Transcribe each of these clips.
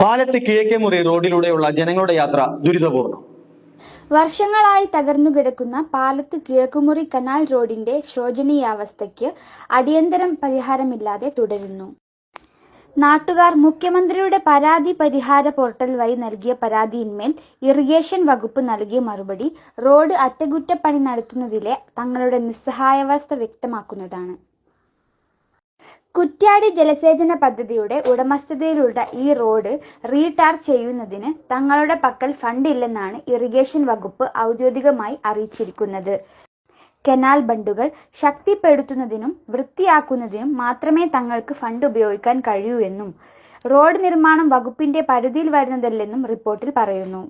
പാലത്ത് കിഴക്കേമുറി റോഡിലൂടെയുള്ള ജനങ്ങളുടെ യാത്ര ദുരിതപൂർണ്ണം. വർഷങ്ങളായി തകർന്നു കിടക്കുന്ന പാലത്ത് കിഴക്കുമുറി കനാൽ റോഡിന്റെ ശോചനീയാവസ്ഥയ്ക്ക് അടിയന്തരം പരിഹാരമില്ലാതെ തുടരുന്നു. നാട്ടുകാർ മുഖ്യമന്ത്രിയുടെ പരാതി പരിഹാര പോർട്ടൽ വഴി നൽകിയ പരാതിയിന്മേൽ ഇറിഗേഷൻ വകുപ്പ് നൽകിയ മറുപടി റോഡ് അറ്റകുറ്റപ്പണി നടത്തുന്നതിലെ തങ്ങളുടെ നിസ്സഹായാവസ്ഥ വ്യക്തമാക്കുന്നതാണ്. കുറ്റ്യാടി ജലസേചന പദ്ധതിയുടെ ഉടമസ്ഥതയിലുള്ള ഈ റോഡ് റീടാർ ചെയ്യുന്നതിന് തങ്ങളുടെ പക്കൽ ഫണ്ട് ഇല്ലെന്നാണ് ഇറിഗേഷൻ വകുപ്പ് ഔദ്യോഗികമായി അറിയിച്ചിരിക്കുന്നത്. കനാൽ ബണ്ടുകൾ ശക്തിപ്പെടുത്തുന്നതിനും വൃത്തിയാക്കുന്നതിനും മാത്രമേ തങ്ങൾക്ക് ഫണ്ട് ഉപയോഗിക്കാൻ കഴിയൂ എന്നും റോഡ് നിർമ്മാണം വകുപ്പിന്റെ പരിധിയിൽ വരുന്നതല്ലെന്നും റിപ്പോർട്ടിൽ പറയുന്നു.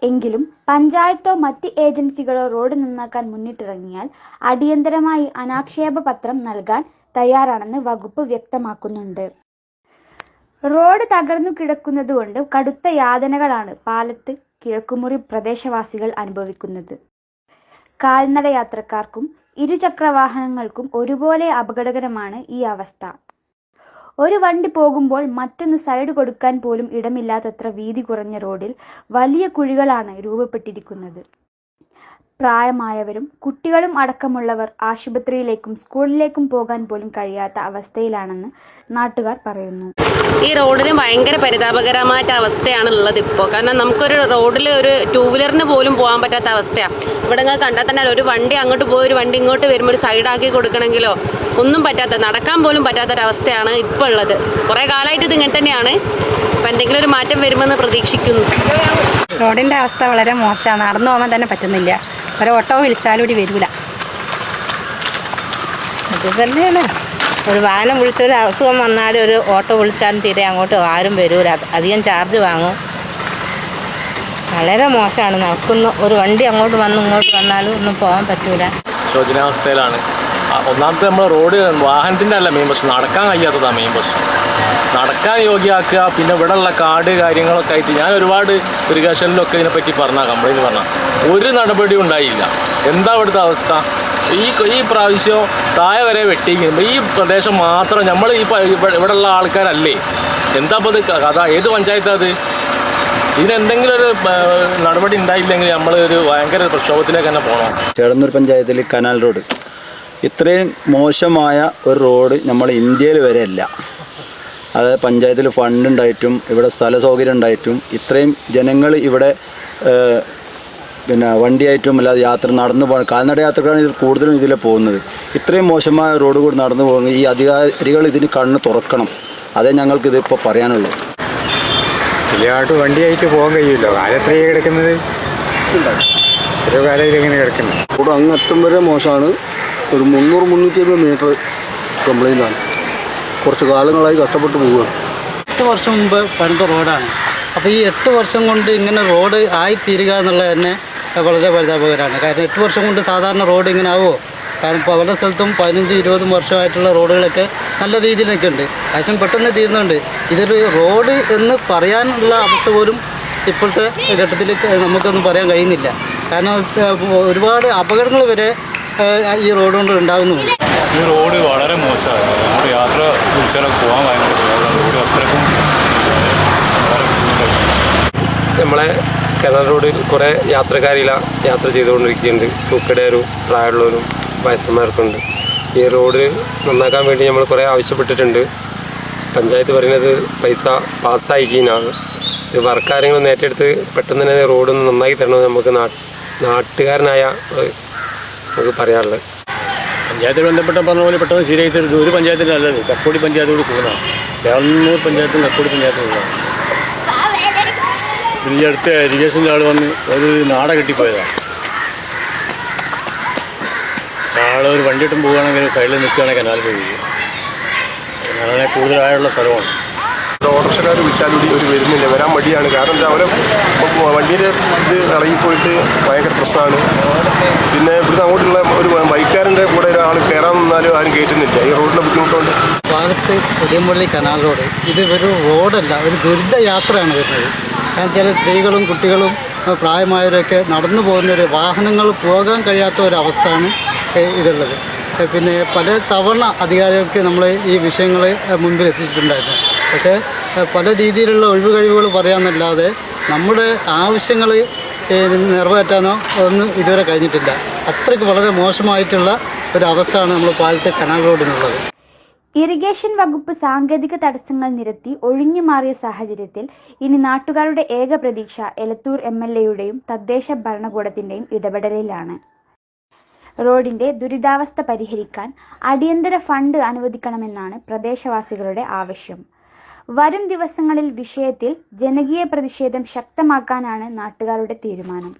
എങ്കിലും പഞ്ചായത്തോ മറ്റ് ഏജൻസികളോ റോഡ് നന്നാക്കാൻ മുന്നിട്ടിറങ്ങിയാൽ അടിയന്തരമായി അനാക്ഷേപ പത്രം നൽകാൻ തയ്യാറാണെന്ന് വകുപ്പ് വ്യക്തമാക്കുന്നുണ്ട്. റോഡ് തകർന്നു കിടക്കുന്നതുകൊണ്ട് കടുത്ത യാതനകളാണ് പാലത്ത് കിഴക്കുമുറി പ്രദേശവാസികൾ അനുഭവിക്കുന്നത്. കാൽനട യാത്രക്കാർക്കും ഇരുചക്രവാഹനങ്ങൾക്കും ഒരുപോലെ അപകടകരമാണ് ഈ അവസ്ഥ. ഒരു വണ്ടി പോകുമ്പോൾ മറ്റൊന്ന് സൈഡ് കൊടുക്കാൻ പോലും ഇടമില്ലാത്തത്ര വീതി കുറഞ്ഞ റോഡിൽ വലിയ കുഴികളാണ് രൂപപ്പെട്ടിരിക്കുന്നത്. പ്രായമായവരും കുട്ടികളും അടക്കമുള്ളവർ ആശുപത്രിയിലേക്കും സ്കൂളിലേക്കും പോകാൻ പോലും കഴിയാത്ത അവസ്ഥയിലാണെന്ന് നാട്ടുകാർ പറയുന്നു. ഈ റോഡിന് ഭയങ്കര പരിതാപകരമായിട്ട് അവസ്ഥയാണ് ഉള്ളത് ഇപ്പോൾ. കാരണം നമുക്കൊരു റോഡിൽ ഒരു ടൂ വീലറിന് പോലും പോകാൻ പറ്റാത്ത അവസ്ഥയാണ്. ഇവിടെ കണ്ടാൽ തന്നെ ഒരു വണ്ടി അങ്ങോട്ട് പോയി ഒരു വണ്ടി ഇങ്ങോട്ട് വരുമ്പോൾ ഒരു സൈഡാക്കി കൊടുക്കണമെങ്കിലോ ഒന്നും പറ്റാത്ത, നടക്കാൻ പോലും പറ്റാത്തൊരവസ്ഥയാണ് ഇപ്പോൾ ഉള്ളത്. കുറേ കാലമായിട്ട് ഇത് ഇങ്ങനെ തന്നെയാണ്. അപ്പം എന്തെങ്കിലും ഒരു മാറ്റം വരുമെന്ന് പ്രതീക്ഷിക്കുന്നു. റോഡിൻ്റെ അവസ്ഥ വളരെ മോശമാണ്. നടന്നു പോകാൻ തന്നെ പറ്റുന്നില്ല. ഒരു ഓട്ടോ വിളിച്ചാലും കൂടി വരില്ല. അത് തന്നെയാണ്. ഒരു വാഹനം വിളിച്ചൊരു അസുഖം വന്നാലും ഒരു ഓട്ടോ വിളിച്ചാലും തീരെ അങ്ങോട്ട് ആരും വരൂല. അധികം ചാർജ് വാങ്ങും. വളരെ മോശമാണ്. നടക്കുന്നു ഒരു വണ്ടി അങ്ങോട്ട് ഇങ്ങോട്ട് വന്നാലും ഒന്നും പോകാൻ പറ്റൂല. ശോചനാവസ്ഥയിലാണ്. ഒന്നാമത്തെ നമ്മൾ റോഡ് വാഹനത്തിൻ്റെ അല്ല മെയിൻ പ്രശ്നം, നടക്കാൻ കഴിയാത്തതാണ് മെയിൻ പ്രശ്നം. നടക്കാൻ യോഗ്യമാക്കുക. പിന്നെ ഇവിടെ ഉള്ള കാട് കാര്യങ്ങളൊക്കെ ആയിട്ട് ഞാൻ ഒരുപാട് ഇറിഗേഷനിലൊക്കെ ഇതിനെപ്പറ്റി കംപ്ലൈൻറ്റ് പറഞ്ഞാൽ ഒരു നടപടിയും ഉണ്ടായില്ല. എന്താ ഇവിടുത്തെ അവസ്ഥ? ഈ പ്രാവശ്യം താഴെ വരെ വെട്ടിയിരിക്കുമ്പോൾ ഈ പ്രദേശം മാത്രം നമ്മൾ ഇവിടെ ഉള്ള ആൾക്കാരല്ലേ? എന്താ ഇപ്പോൾ ഇത് കഥ? ഏത് പഞ്ചായത്താണ് അത്? ഇതിനെന്തെങ്കിലും ഒരു നടപടി ഉണ്ടായില്ലെങ്കിൽ നമ്മൾ ഒരു ഭയങ്കര പ്രക്ഷോഭത്തിലേക്ക് തന്നെ പോകണം. ചേടന്നൂർ പഞ്ചായത്തിൽ കനാൽ റോഡ് ഇത്രയും മോശമായ ഒരു റോഡ് നമ്മൾ ഇന്ത്യയിൽ വരെ ഇല്ല. അതായത് പഞ്ചായത്തിൽ ഫണ്ട് ഉണ്ടായിട്ടും ഇവിടെ സ്ഥല സൗകര്യം ഉണ്ടായിട്ടും ഇത്രയും ജനങ്ങൾ ഇവിടെ വണ്ടിയായിട്ടും അല്ലാതെ നടന്നു പോകാൻ കാൽനട യാത്രക്കാരാണ് ഇതിൽ കൂടുതലും ഇതിലെ പോകുന്നത്. ഇത്രയും മോശമായ റോഡ് കൂടി നടന്നു പോകുന്നത് ഈ അധികാരികൾ ഇതിന് കണ്ണ് തുറക്കണം. അതേ ഞങ്ങൾക്ക് ഇതിപ്പോൾ പറയാനുള്ളൂ. വലിയതായിട്ട് വണ്ടിയായിട്ട് പോകാൻ കഴിയില്ല. കാലത്രയേ കിടക്കുന്നത്, ഓരോ കാലയിൽ ഇങ്ങനെ കിടക്കുന്നത്. റോഡ് അങ്ങറ്റം വരെ മോശമാണ്. ഒരു 300-350 മീറ്റർ കംപ്ലൈൻ്റാണ്. കുറച്ച് കാലങ്ങളായി കഷ്ടപ്പെട്ട് പോവുകയാണ്. 8 വർഷം മുമ്പ് പണിത റോഡാണ്. അപ്പോൾ ഈ 8 വർഷം കൊണ്ട് ഇങ്ങനെ റോഡ് ആയിത്തീരുക എന്നുള്ളത് തന്നെ വളരെ പരിതാപകരമാണ്. കാരണം 8 വർഷം കൊണ്ട് സാധാരണ റോഡ് ഇങ്ങനെ ആവുമോ? കാരണം ഇപ്പോൾ പല സ്ഥലത്തും 15-20 വർഷമായിട്ടുള്ള റോഡുകളൊക്കെ നല്ല രീതിയിലൊക്കെ ഉണ്ട്. ആവശ്യം പെട്ടെന്ന് തീരുന്നുണ്ട്. ഇതൊരു റോഡ് എന്ന് പറയാനുള്ള അവസ്ഥ പോലും ഇപ്പോഴത്തെ ഘട്ടത്തിൽ നമുക്കൊന്നും പറയാൻ കഴിയുന്നില്ല. കാരണം ഒരുപാട് അപകടങ്ങൾ വരെ ഈ റോഡ് കൊണ്ട് ഉണ്ടാകുന്നുണ്ട്. ഈ റോഡ് വളരെ മോശമാണ്. നമ്മൾ യാത്ര വിളിച്ചാലൊക്കെ പോകാൻ ഭയങ്കര റോഡ് അത്രക്കും. നമ്മളെ കനാൽ റോഡിൽ കുറേ യാത്രക്കാരില്ല യാത്ര ചെയ്തുകൊണ്ടിരിക്കുന്നുണ്ട്. സൂക്കടേരും പ്രായമുള്ളവരും വയസ്സന്മാർക്കുണ്ട്. ഈ റോഡ് നന്നാക്കാൻ വേണ്ടി നമ്മൾ കുറേ ആവശ്യപ്പെട്ടിട്ടുണ്ട്. പഞ്ചായത്ത് പറയുന്നത് പൈസ പാസ്സായിക്കാണ്. ഇത് വർക്കാരെങ്കിലും ഏറ്റെടുത്ത് പെട്ടെന്ന് തന്നെ റോഡൊന്ന് നന്നാക്കി തരണമെന്ന് നമുക്ക് നാട്ടുകാരനായ നമുക്ക് പറയാനുള്ളത്. പഞ്ചായത്തിൽ ബന്ധപ്പെട്ട പറഞ്ഞ പോലെ പെട്ടെന്ന് ശരിയായി തരുന്നത് ഒരു പഞ്ചായത്തിലല്ല, കക്കോടി പഞ്ചായത്തോട് കൂടുതലാണ്. ചേർന്നൂർ പഞ്ചായത്തും കക്കോടി പഞ്ചായത്തും കൂടുതലാണ്. ഈ അടുത്ത ഇറിഗേഷൻ്റെ ആൾ വന്ന് ഒരു നാട കെട്ടിപ്പോയതാണ്. ആൾ ഒരു വണ്ടിയിട്ടും പോവുകയാണെങ്കിൽ സൈഡിൽ നിൽക്കുകയാണെങ്കിൽ കനാൽ പോയി. കനാലിനെ കൂടുതലായുള്ള സ്ഥലമാണ്. ഓട്ടോറിക്ഷക്കാർ വിളിച്ചാൽ ഒരു വരുന്നില്ല, വരാൻ മടിയാണ്. കാരണം എന്താ, അവരെ വണ്ടിയുടെ ഇത് ഇളകിപ്പോയിട്ട് ഭയങ്കര പ്രശ്നമാണ്. പിന്നെ ഇവിടുന്ന് അങ്ങോട്ടുള്ള ഒരു ബൈക്കാരൻ്റെ കൂടെ ഒരാൾ കയറാൻ നിന്നാലും ആരും കയറ്റുന്നില്ല. ഈ റോഡിൻ്റെ ബുദ്ധിമുട്ടുണ്ട്. പാലത്ത് ഒടിയമ്പള്ളി കനാൽ റോഡ് ഇത് ഒരു റോഡല്ല, ഒരു ദുരിത യാത്രയാണ് വരുന്നത്. കാരണം ചില സ്ത്രീകളും കുട്ടികളും പ്രായമായവരൊക്കെ നടന്നു പോകുന്നൊരു വാഹനങ്ങൾ പോകാൻ കഴിയാത്ത ഒരവസ്ഥയാണ് ഇതുള്ളത്. പിന്നെ പല തവണ അധികാരികൾക്ക് നമ്മൾ ഈ വിഷയങ്ങൾ മുൻപിൽ എത്തിച്ചിട്ടുണ്ടായിരുന്നു. പക്ഷേ പല രീതിയിലുള്ള ഒഴിവുകഴിവുകൾ പറയാമെന്നല്ലാതെ നമ്മുടെ ആവശ്യങ്ങൾ നിറവേറ്റാനോ ഒന്നും ഇതുവരെ കഴിഞ്ഞിട്ടില്ല. അത്രയ്ക്ക് വളരെ മോശമായിട്ടുള്ള ഒരവസ്ഥയാണ് നമ്മൾ പാലത്തെ കനാൽ റോഡിനുള്ളത്. ഇറിഗേഷൻ വകുപ്പ് സാങ്കേതിക തടസ്സങ്ങൾ നിരത്തി ഒഴിഞ്ഞു മാറിയ സാഹചര്യത്തിൽ ഇനി നാട്ടുകാരുടെ ഏക പ്രതീക്ഷ എലത്തൂർ MLAയുടെയും തദ്ദേശ ഭരണകൂടത്തിൻ്റെയും ഇടപെടലിലാണ്. റോഡിന്റെ ദുരിതാവസ്ഥ പരിഹരിക്കാൻ അടിയന്തര ഫണ്ട് അനുവദിക്കണമെന്നാണ് പ്രദേശവാസികളുടെ ആവശ്യം. വരും ദിവസങ്ങളിൽ വിഷയത്തിൽ ജനകീയ പ്രതിഷേധം ശക്തമാക്കാനാണ് നാട്ടുകാരുടെ തീരുമാനം.